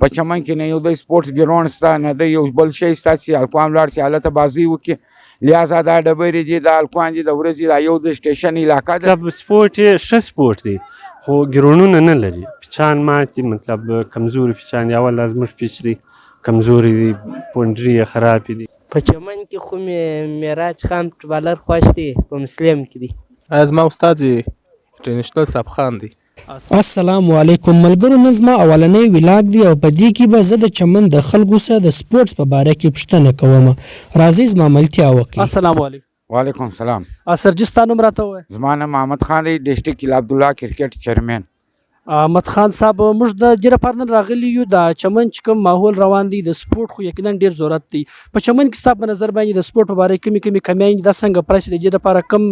په چمن کې نه یو د سپورټس ګراوند شته نه د یو بل شی شته چې هلکان ولاړ شي هلته بازۍ وکړي لہذا دا ډبرې دي دا هلکان دي د ورځې دا یو د سټیشن علاقه ده. مطلب سپورټ یې ښه سپورټ دی خو ګراوندونه نه لري پیچان مات دي مطلب کمزوري پیچان دي اول زموږ پیچ دی کمزوري دي پونډري یې خرابې دي. په چمن کې خو مې معراج خان فوټبالر خوښ دی په مسلم کې دی. زما استاد انټرنیشنل صاحب خان دی. السلام علیکم ملګرو نن زما اولنی ولاګ دی او په دې کې به زه د چمن د خلکو سره د سپورټس په باره کې پوښتنه کوم. راځئ زما ملتیا وکړئ. السلام علیکم. وعلیکم السلام. سر جی ستا نوم راته ووایه. زما نوم محمد خان دی ډسټرکټ کیلا عبدالله کرکټ چیرمین. احمد خان صاحب موږ د دې لپاره نن راغلي یو د چمن چې کوم ماحول روان دی د سپورټ خو یقینا ډېر ضرورت دی په چمن کې ستا په نظر باندې د سپورټ په باره کې کمې کمیانې دا څنګه پرس د دې لپاره کم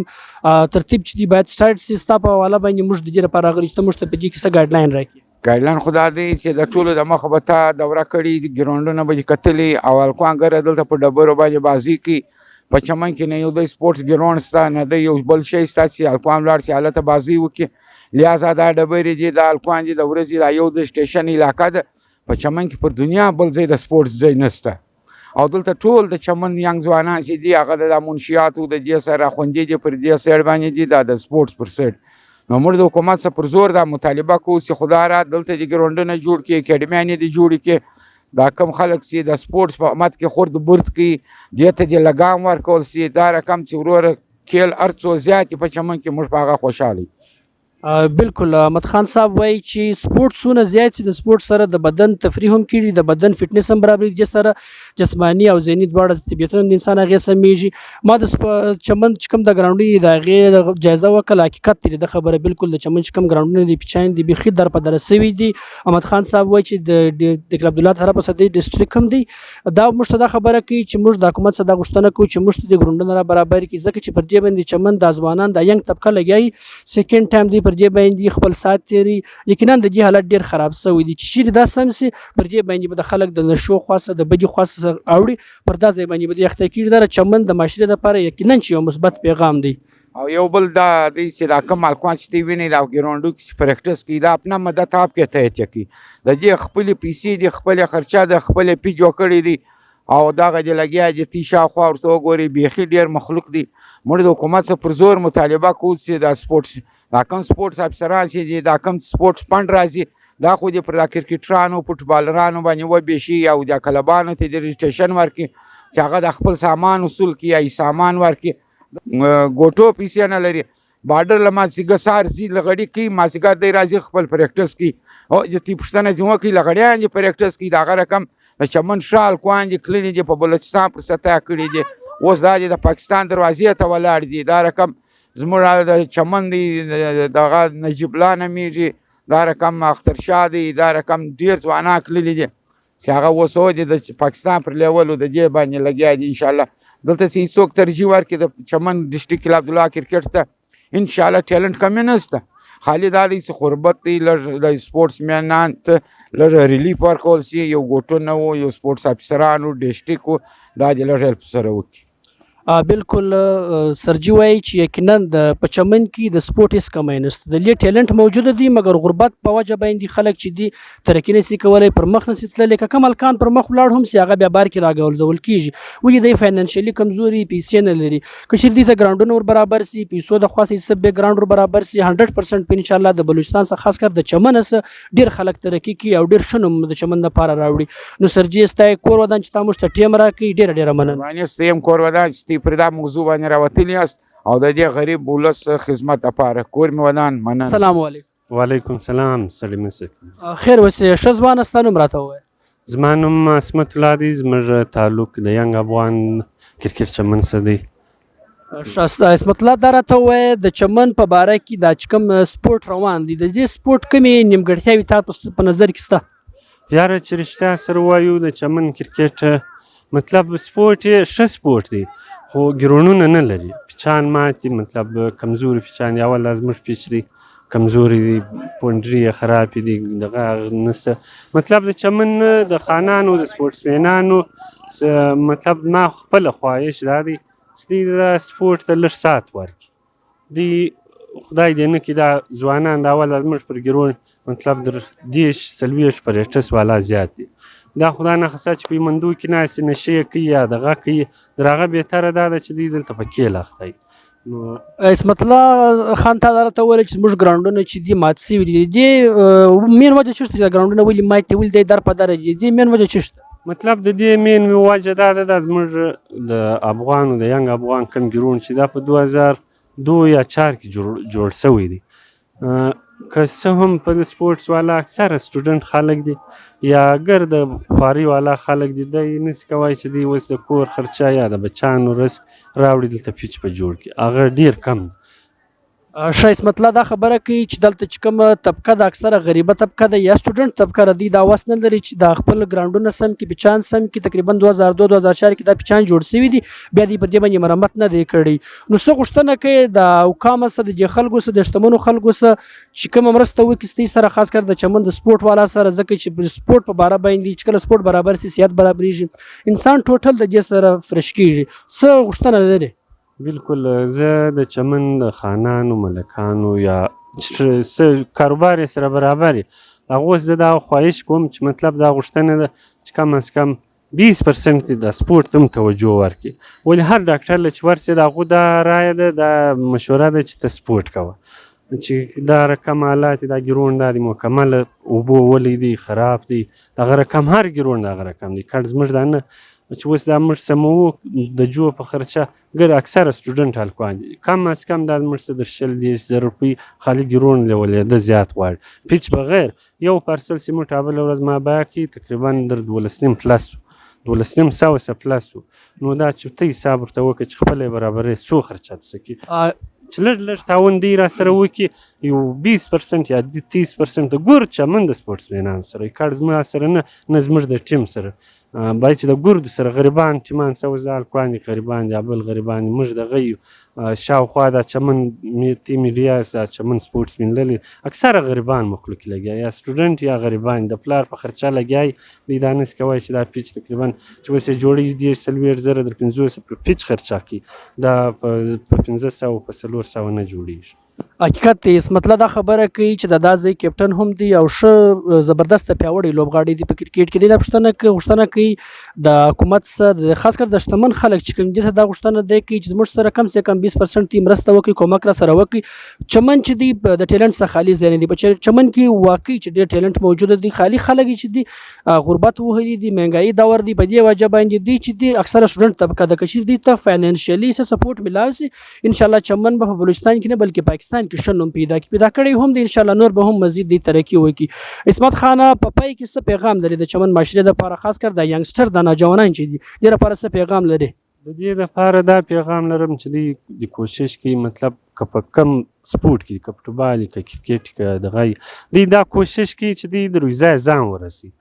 ترتیب چې دی باید سټارټ سي ستا په حواله باندې موږ د دې لپاره راغلي چې ته موږ ته په دې کې څه ګایډلاین راکړي. ګایډلاین خو دا دی چې د ټولو د مخه به تا دوره کړي ګراوندونه به یې کتلي او هلکان ګره دلته په ډبرو باندې بازۍ کوي. په چمن کې نه یو د سپورټس ګراوند شته نه د یو بل شی شته چې هلکان ولاړ شي هلته بازۍ وکړي لہذا دا ډبرې دي دا هلکان دي د ورځې دا یو د سټیشن علاقه ده. په چمن کې پر دنیا بل ځای د سپورټس ځای نشته او دلته ټول د چمن ینګ ځوانان چې دي هغه د منشیاتو د دې سره خوندې دي پر دې سایډ باندې دي دا د سپورټس پر سایډ. نو موږ د حکومت څخه پر زور دا مطالبه کوو چې خدا را دلته د ګراوندونه جوړ کړي اکیډمیانې دې جوړې کړي دا کم خلک چې د سپورټس په امت کې خورد برد کوي دې ته دې لګام ورکول سي دا رقم چې وروره کیل هر څو زیات په چمن کې موږ په هغه خوشحاله. بالکل احمد خان صاحب وایي چې سپورټ څونه زیات چې د سپورټ سره د بدن تفریح هم کېږي د بدن فټنس هم برابرېږي چې سره جسماني او ذهني دواړه طبیعتونه د انسان هغې سمیږي. ما د چمن چې کوم د ګراوندونه د هغې جایزه وکړه حقیقت دی د خبره بالکل د چمن چې کوم ګراوندونه دي پیچان دي بیخي در په دره سوي دي. احمد خان صاحب وایي چې د کیلا عبدالله طرفه څخه دی ډسټرکټ هم دی دا موږ ته دا خبره کوي چې موږ د حکومت څخه دا غوښتنه کوو چې موږ ته د ګراوندونه را برابر کړي ځکه چې پر دې باندې چمن د ځوانان د ینګ طبقه لګیایي سیکنډ ټایم دی پر دې باندې خپل ساعت تیری یقینا د دې حالت ډیر خراب شوی دی چې چیرې دا سم سي پر دې باندې به د خلک د نشو خواسته د بدی خواسته اوړي پر دا ځای باندې به د اخته کېږي دا چمن د معاشرې لپاره یقینا چې یو مثبت پیغام دی. او یو بل دا دی چې دا کم هلکان چې تی ویني دا ګراوندو کې پریکټس کوي دا اپنا مدد آپ کې تحت کوي د دې خپلې پیسې دي خپلې خرچه د خپلې پی جوړ کړي دي او دغه دې لګیا دي تی شاوخوا ورته وګوري بیخي ډېر مخلوق دي. موږ د حکومت څخه پر زور مطالبه کوو چې دا سپورټس دا کوم سپورټس افسران چې دي دا کوم سپورټس فنډ راځي دا خو دې پر دا کرکټرانو فوټبالرانو باندې وبېشي او د کلبانو ته د رجسټریشن ورکړي چې هغه د خپل سامان اصول کړي یا سامان ورکړي ګوټو پیسې نه لري بارډر له مازدیګر سهار ځي لغړي کوي مازدیګر دی راځي خپل پریکټس کوي او چې پوښتنه چې وکړي لغړیان دي پریکټس کوي د هغه رقم د چمن ښه هلکان دي کلنې دي په بلوچستان پر سطح کړي دي اوس دا د پاکستان دروازې ته ولاړ دي دا رقم زموږ د چمن دی دغه نجیب الله نومیږي دا رقم اخترشاه دی دا رقم ډېر ځوانان کللي دي چې هغه اوس د پاکستان پر لیولو د دې باندې لګیا دي انشاءالله دلته چې هېڅوک ترجیح ورکړي د چمن ډسټرکټ کیلا عبدالله کرکټ ته انشاءالله ټیلنټ کمی نشته خالي دا دی چې غربت دی لږ د سپورټس مینان ته لږ ریلیف ورکول سي یو ګوټونه وو یو سپورټس افسرانو ډسټرکټ وو دا دې لږ هیلپ سره وکړي. بالکل سرجی وایي چې یقینا په چمن کې د سپورټ هېڅ کمی نشته د دې ټیلنټ موجوده دی مګر غربت په وجه باندې خلک چې دي ترقي نشي کولی پر مخ نشي تللی که کم هلکان پر مخ ولاړ هم سي هغه بیا بار کې راګرځول کېږي ولې دی فاینانشلي کمزوري پیسې نه لري که چېرې دوی ته ګراوندونه ور برابر سي پیسو د خوا څخه بیا ګراوند ور برابر سي 100% په انشاءالله د بلوچستان څخه خاص کر د چمن څخه ډېر خلک ترقي کوي او ډېر ښه نوم د چمن لپاره راوړي. نو سرجي ستا کور ودان چې تا موږ ته ټیم راکړي ډېره ډېره مننه. ستیم کور ودان چې پر دا موضوع باندې راوتلی یاست او د دې غریب ولس خدمت لپاره کور مې ودان مننه. السلام علیکم. وعلیکم السلام سلیم صاحب. خیر اوسې ښه ځوانه ستا نوم راته ووایه. زما نوم عصمت الله دی زموږ تعلق د ینګ افغان کرکټ چمن څخه دی. عصمت الله دا راته ووایه د چمن په باره کې دا چې کوم سپورټ روان دی د دې سپورټ کومې نیمګړتیاوې تا په نظر کې شته؟ یاره چې رښتیا سره وایو د چمن کرکټ مطلب سپورټ یې ښه سپورټ دی خو ګراوندونه نه لري پیچان مات دي مطلب کمزوري پیچان دي اول زموږ پیچ دی کمزوري دي پونډري یې خرابې دي دغه نشته مطلب د چمن د خانانو د سپورټسمینانو مطلب ما خپله خواهش دا دی چې دوی د سپورټ ته لږ ساعت ورکړي دوی خدای دې نه کړي دا ځوانان د اول زموږ پر ګراوند مطلب در 10 40 پریکټس والا زیات دي دا خو دا ناخسته چې په مندو کې ناستې نشې کوي یا دغه کوي در هغه بهتره دا ده چې دوی دلته په کیل اخته وي. نو عصمت الله خان تا دا راته وویل چې زموږ ګراونډونه چې دي مات سوي دي د دې مین وجه څه شته چې دا ګراونډونه ولې مات دي ولې دی در په دره دي د دې مین وجه څه شته؟ مطلب د دې مین وجه دا ده دا زموږ د افغانو د ینګ افغان کم ګرون چې دا په 2002 یا 4 کې جوړ سوی دی. که څه هم په د سپورټس والا اکثره سټوډنټ خلک دي یا ګر د خواري والا خلک دي دی نسي کولی چې دوی اوس د کور خرچه یا د بچیانو رزق راوړي دلته پیچ په جوړ کړي هغه ډېر کم دی. ښه عصمت الله دا خبره کوي چې دلته چې کومه طبقه د اکثره غریبه طبقه ده یا سټوډنټ طبقه ده دوی دا وس نه لري چې د خپل ګراونډونه سم کړي پیچان سم کړي. تقریبا 2002-2004 کې دا پیچان جوړ سوي دي بیا دوی په دې باندې مرمت نه دی کړی. نو څه غوښتنه کوي د حکامو څخه د دې خلکو څخه د شتمنو خلکو څخه چې کومه مرسته وکړي ستاسو سره خاص کر د چمن د سپورټ والا سره ځکه چې سپورټ په باره باندې چې کله سپورټ برابر سي صحت برابرېږي انسان ټوټل د دې سره فرش کېږي. څه غوښتنه لري؟ بالکل زه د چمن د خانانو ملکانو یا څه کاروبار یې سره برابر وي هغو زه دا خواهش کوم چې مطلب دا غوښتنه ده چې کم از کم 20% د سپورټ ته هم توجه ورکړي. ولې هر ډاکټر له چې ورسي د هغو دا رایه ده دا مشوره ده چې ته سپورټ کوه چې دا رقم حالات دا ګرون دا د مکمل اوبو ولی دی خراب دی دغه رقم هر ګرون دغه رقم دی کړ زموږ دا نه چې اوس دا موږ سموو د جو په خرچه ګر اکثره سټوډنټ هلکان دي کم از کم دا موږ ته د 20,000 روپۍ خالي ګرون لولېده زیات غواړي پیچ بغیر یو پارسل سیمو ټابل ورځ ما بیه کې تقریبا در 12.5 پلس 1200 پلس نو دا چې ته حساب ورته وکړه چې خپله یې برابرې څو خرچه څه کړي چې لږ تعاون دی را سره وکړي یو 20% یا 30% ګور چمن د سپورټس مینانو سره کار زما سره نه زموږ د ټیم سره باید چې د ګردو سره غریبان ټیمان سوز د هلکان دي غریبان دي بل غریبان دي موږ دغه یو شاوخوا دا چمن تیم ریاض دا چمن سپورټس مین لري اکثره غریبان مخلوق لګیا یا سټوډنټ یا غریبان د پلار په خرچه لګیای دی دا نس کوي چې دا پیچ تقریبا چې وسه جوړي دي 30,000 در 500 په پیچ خرچه کی دا په 500 په 400 نه جوړیږي. حقیقت عصمت الله دا خبره کوي چې د دا ځای کیپټن هم دی او ښه زبردست پیاوړی لوبغاړی دی په کرکټ کې دی دا غوښتنه کوي د حکومت سره خاص کر د شتمن خلک چې کوم دي ته دا غوښتنه دی کوي چې زموږ سره کم سے کم 20% تی مرسته وکړي کومک را سره وکړي. چمن چې دی د ټیلنټ څخه خالي ځای نه دی په چمن کې واقعي چې ډېر ټیلنټ موجود دی خالي خلک چې دی غربت وهلي دي مهنګایي دور دی په دې وجه باندې دی چې دی اکثره سټوډنټ طبقه د کشیر دی ته فاینانشلی سپورټ ملاوي سي ان شاء الله چمن په بلوچستان کې نه بلکې پاکستان کې شنو پیدا کړي هم دي ان شاء الله نور به هم مزید دی ترقی وکړي. عصمت خان په پای کې څه پیغام لري د چمن معاشره لپاره خاص کر د ینګسټر د نوجوانان چې دي ډېر لپاره څه پیغام لري؟ د دې لپاره دا پیغام لرم چې دوی د کوشش کوي مطلب که په کم سپورټ کې که فوټبال که کرکټ که دغه دوی دا کوشش کوي چې دوی د روزای ځان ورسي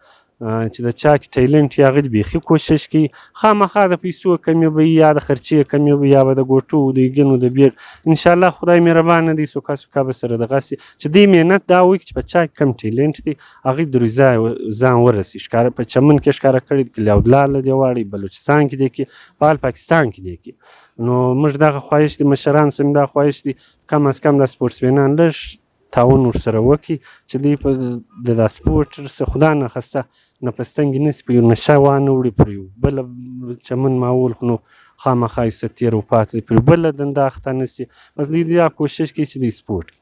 چې د چا کې ټیلنټ یا هغه بیخي کوشش کوي خامخا د پیسو کمی به یا د خرچې کمی به یا به د ګوټو د ګینو د بیړ انشاءالله خدای مهربانه دی سوکا به سره دغسې چې دوی محنت دا وکړي چې په چا کې کم ټیلنټ دی هغوی د روزای ځان ورسي ښکاره په چمن کې ښکاره کړي دي لیاودلال دې واړي بلوچستان کې دی کې فعال پاکستان کې دی کې نو موږ دغه خواهش دی مشران سم دا خواهش دی کم از کم د سپورټسمینان لږ تعاون ورسره وکړي چې دوی په د سپورټ څخه خدا نخسته نه په ستنګې نسي په یو نشه وانه وړي پر یو بله چمن ماحول خو نو خامخا یې تېر وپاتې پر یو بله دنده اخته نسي بس دوی دا کوشش کوي چې دوی سپورټ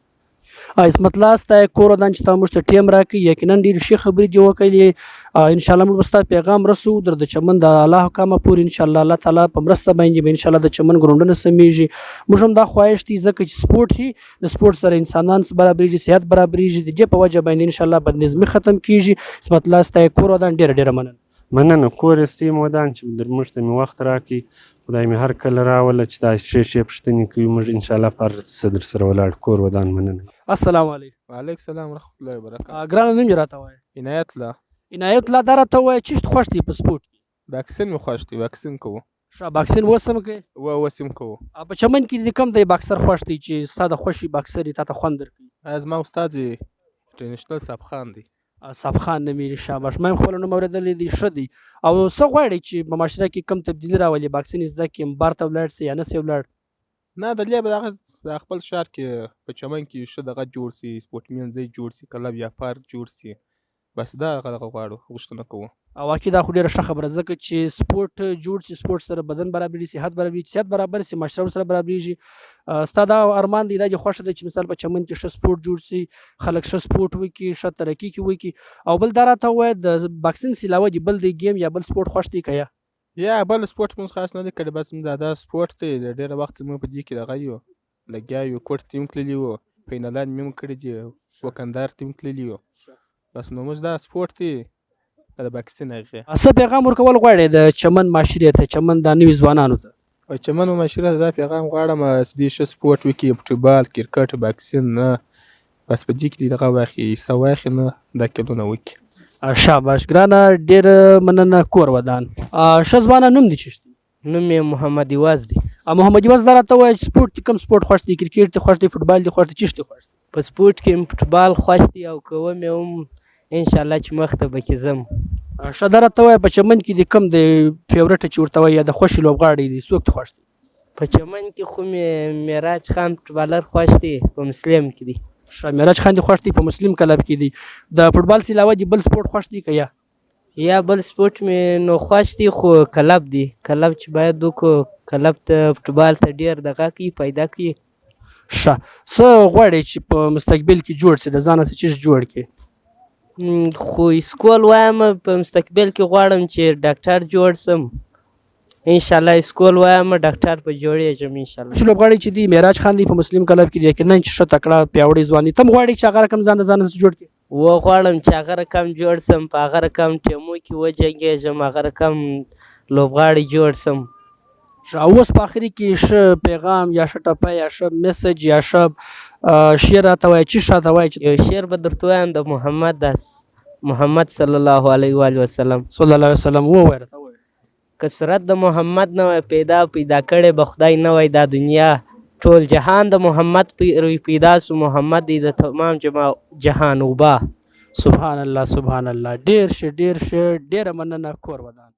عصمت الله ستا کور ودان چې تا موږ ته ټیم راکړي یقینا ډېرې ښې خبرې دې وکړلې انشاءالله موږ به ستا پیغام رسو د چمن د الله حکامه پورې انشاءالله الله تعالی په مرسته باندې به انشاءالله د چمن ګراونډونه سمیږي موږ هم دا خواهش دی ځکه چې سپورټ شي د سپورټ سره انسانان برابرېږي صحت برابرېږي د دې په وجه باندې انشاءالله بدنظمي ختم کېږي. عصمت الله ستا کور ودان ډېره مننه کور یې ستیم ودان چې در موږ ته مې وخت راکړي خدای مې هر کله راوله چې دا ښې پوښتنې کوي موږ انشاءالله په هر څه در سره ولاړ کور ودان مننه. السلام علیکم. وعلیکم السلام ورحمت الله وبرکاته. ګرانه نوم دې راته وایه؟ عنایت الله. عنایت الله دا راته ووایه چیشت خوښ دی په سپورټ کې؟ واکسین مې خوښ دی واکسین کوو. ښه باکسین اوس هم کوې؟ اوس هم کوو. په چمن کې دې کوم دی باکسر خوښ دی چې ستا د خوښې باکسر یې تا ته خوند درکوي؟ زما استاد یې انټرنیشنل صاحب خان دی. صاحب خان نومېږي شاباش ما هم خپل نوم اورېدلی دی ښه دی. او څه غواړې چې په معاشره کې کم تبدیلي راولي باکسین زده کړي بار ته ولاړ سي یا نه سي ولاړ؟ نه دلته به دغه خپل ښار کې په چمن کې ښه دغه جوړ سي سپورټمین ځای جوړ سي کلب یا پارک جوړ سي بس دا دغه غواړو غوښتنه کوو. او واقعي دا خو ډېره ښه خبره ځکه چې سپورټ جوړ شي سپورټ سره بدن برابري صحت برابري صحت برابر شي معاشره ورسره برابرېږي. ستا دا ارمان دی دا دې خوښه ده چې مثال په چمن کې ښه سپورټ جوړ شي خلک ښه سپورټ وکړي ښه ترقي کې وکړي. او بل دا راته ووایه د باکسینګ څخه علاوه دې بل د گیم یا بل سپورټ خوښ دی که یا بل سپورټ مونږ خاص نه دی کړی بس دا سپورټ دی د ډېره وخت موږ په دې کې دغه یو لګیا یو کوټ ته هم تللي وو فینالان مې هم کړي دي وکندار ته هم تللي یو بس نو موږ دا سپورټ دی د باکسین هغې. څه پیغام ورکول غواړې د چمن معاشرې ته چمن د نوي ځوانانو ته؟ او چمن و معاشره ته دا پیغام غواړم چې دوی ښه سپورټ وکړي فوټبال کرکټ باکسین نه بس په دې کې دې دغه واخلي حصه واخلي نه دا کلونه وکړي. شاباش ګرانه ډېره مننه کور ودان. ښه ځوانه نوم دې چیشت دی؟ نوم یې محمد یواز دی. محمد یواز دا راته ووایه چې سپورټ کې کوم سپورټ خوښ دی کرکټ دې خوښ دی فوټبال دې خوښ دی چیشت دې خوښ دی؟ په سپورټ کې فوټبال خوښ دی او کوم یې هم انشاءالله چې مخته به کې ځم. ښه دا راته ووایه په چمن کې دې کوم د فیورټ چې ورته وایي یا د خوښې لوبغاړی دی څوک دې خوښ دی؟ په چمن کې خو مې معراج خان فوټبالر خوښ دی په مسلم کې دی. ښه معراج خان دې خوښ دی په مسلم کلب کې دی. د فوټبال څخه علاوه دې بل سپورټ خوښ دی که یا بل سپورټ مې نو خوښ دی خو کلب دی کلب چې باید وکړو کلب ته فوټبال ته ډېر دغه کوي پیدا کوي. ښه څه غواړې چې په مستقبل کې جوړ شي د ځانه څه چیز جوړ کړې؟ خو سکول وایم په مستقبل کې غواړم چې ډاکټر جوړ سم انشاءالله سکول وایم ډاکټر په جوړېږم انشاءالله. چې لوبغاړی چې دی معراج خان دی په مسلم کلب کې دی یقینا چې ښه تکړه پیاوړی ځوان دی ته هم غواړې چې هغه رقم ځان د ځانه څه جوړ کړې؟ غواړم چې هغه رقم جوړ سم په هغه رقم ټیمو کې وجنګېږم هغه رقم لوبغاړی جوړ سم. اوس په آخري کې ښه پیغام یا ښه ټپه یا ښه میسج یا ښه شعر راته وایه چې ښه راته وایه. یو شعر به درته وایم د محمد صلی الله علیه و وسلم صلی الله علیه وسلم ووایه راته ووایه. که صورت د محمد نه وای پیدا کړی به خدای نه وای دا دنیا ټول جهان د محمد پیدا سو محمد دی د تمام جهان اوبا. سبحان الله سبحان الله ډېر ښه ډېره مننه کور ودان.